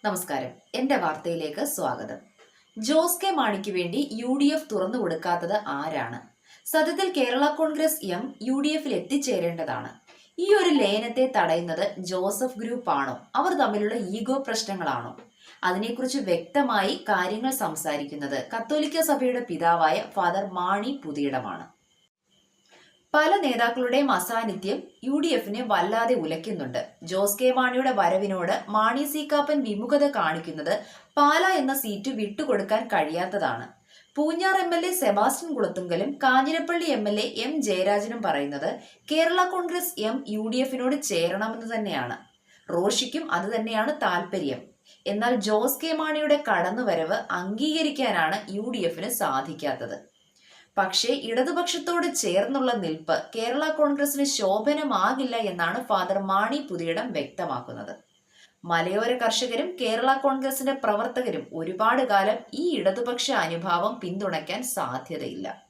നമസ്കാരം. എന്റെ വാർത്തയിലേക്ക് സ്വാഗതം. ജോസ് കെ മാണിക്ക് വേണ്ടി UDF തുറന്നു കൊടുക്കാത്തത് ആരാണ്? സത്യത്തിൽ കേരള കോൺഗ്രസ് എം UDFിൽ എത്തിച്ചേരേണ്ടതാണ്. ഈ ഒരു ലയനത്തെ തടയുന്നത് ജോസഫ് ഗ്രൂപ്പ് ആണോ? അവർ തമ്മിലുള്ള ഈഗോ പ്രശ്നങ്ങളാണോ? അതിനെക്കുറിച്ച് വ്യക്തമായി കാര്യങ്ങൾ സംസാരിക്കുന്നത് കത്തോലിക്ക സഭയുടെ പിതാവായ ഫാദർ മാണി പുതിയിടമാണ്. പല നേതാക്കളുടെയും അസാന്നിധ്യം UDFിനെ വല്ലാതെ ഉലയ്ക്കുന്നുണ്ട്. ജോസ് കെ മാണിയുടെ വരവിനോട് മാണി സി കാപ്പൻ വിമുഖത കാണിക്കുന്നത് പാല എന്ന സീറ്റ് വിട്ടുകൊടുക്കാൻ കഴിയാത്തതാണ്. പൂഞ്ഞാർ MLA സെബാസ്റ്റ്യൻ കുളത്തുങ്കലും കാഞ്ഞിരപ്പള്ളി MLA M ജയരാജനും പറയുന്നത് കേരള കോൺഗ്രസ് എം UDFിനോട് ചേരണമെന്ന് തന്നെയാണ്. റോഷിക്കും അത് തന്നെയാണ് താല്പര്യം. എന്നാൽ ജോസ് കെ മാണിയുടെ കടന്നുവരവ് അംഗീകരിക്കാനാണ് UDFിന് സാധിക്കാത്തത്. പക്ഷേ ഇടതുപക്ഷത്തോട് ചേർന്നുള്ള നിൽപ്പ് കേരള കോൺഗ്രസിന് ശോഭനമാകില്ല എന്നാണ് ഫാദർ മാണി പുതിയിടം വ്യക്തമാക്കുന്നത്. മലയോര കർഷകരും കേരള കോൺഗ്രസിന്റെ പ്രവർത്തകരും ഒരുപാട് കാലം ഈ ഇടതുപക്ഷ അനുഭാവം പിന്തുണയ്ക്കാൻ സാധ്യതയില്ല.